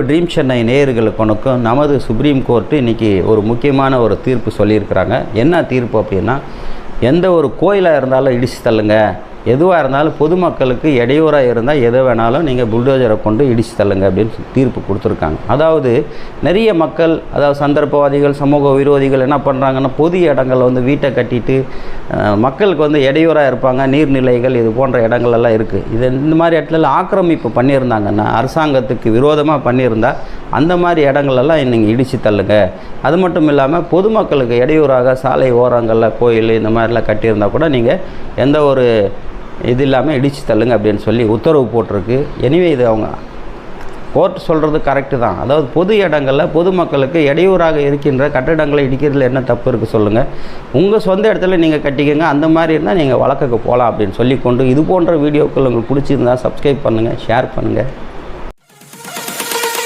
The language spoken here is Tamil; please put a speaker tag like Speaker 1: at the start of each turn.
Speaker 1: ட்ரீம் சென்னை நேயர்களுக்கும் நமது சுப்ரீம் கோர்ட்டு இன்றைக்கி ஒரு முக்கியமான ஒரு தீர்ப்பு சொல்லியிருக்கிறாங்க. என்ன தீர்ப்பு அப்படின்னா, எந்த ஒரு கோயிலாக இருந்தாலும் இடிச்சு தள்ளுங்க, எதுவாக இருந்தாலும் பொதுமக்களுக்கு இடையூறாக இருந்தால் எதை வேணாலும் நீங்கள் புல்டோஜரை கொண்டு இடிச்சு தள்ளுங்க அப்படின்னு தீர்ப்பு கொடுத்துருக்காங்க. அதாவது நிறைய மக்கள், அதாவது சந்தர்ப்பவாதிகள், சமூக விரோதிகள் என்ன பண்ணுறாங்கன்னா, பொது இடங்களில் வந்து வீட்டை கட்டிட்டு மக்களுக்கு வந்து இடையூறாக இருப்பாங்க. நீர்நிலைகள் இது போன்ற இடங்கள்லாம் இருக்குது. இது இந்த மாதிரி இடத்துல ஆக்கிரமிப்பு பண்ணியிருந்தாங்கன்னா, அரசாங்கத்துக்கு விரோதமாக பண்ணியிருந்தால் அந்த மாதிரி இடங்களெல்லாம் நீங்கள் இடித்து தள்ளுங்க. அது மட்டும் இல்லாமல் பொதுமக்களுக்கு இடையூறாக சாலை ஓரங்களில் கோயில் இந்த மாதிரிலாம் கட்டியிருந்தால் கூட நீங்கள் எந்த ஒரு இது இல்லாமல் இடித்து தள்ளுங்க அப்படின்னு சொல்லி உத்தரவு போட்டிருக்கு. எனிவே இது அவங்க கோர்ட் சொல்கிறது கரெக்டு தான். அதாவது பொது இடங்களில் பொதுமக்களுக்கு இடையூறாக இருக்கின்ற கட்டிடங்களை இடிக்கிறதுல என்ன தப்பு இருக்குது சொல்லுங்கள். உங்கள் சொந்த இடத்துல நீங்கள் கட்டிக்கங்க, அந்த மாதிரி இருந்தால் நீங்கள் வழக்குக்கு போகலாம் அப்படின்னு சொல்லிக்கொண்டு, இது போன்ற வீடியோக்கள் உங்களுக்கு பிடிச்சிருந்தால் சப்ஸ்கிரைப் பண்ணுங்கள், ஷேர் பண்ணுங்கள்.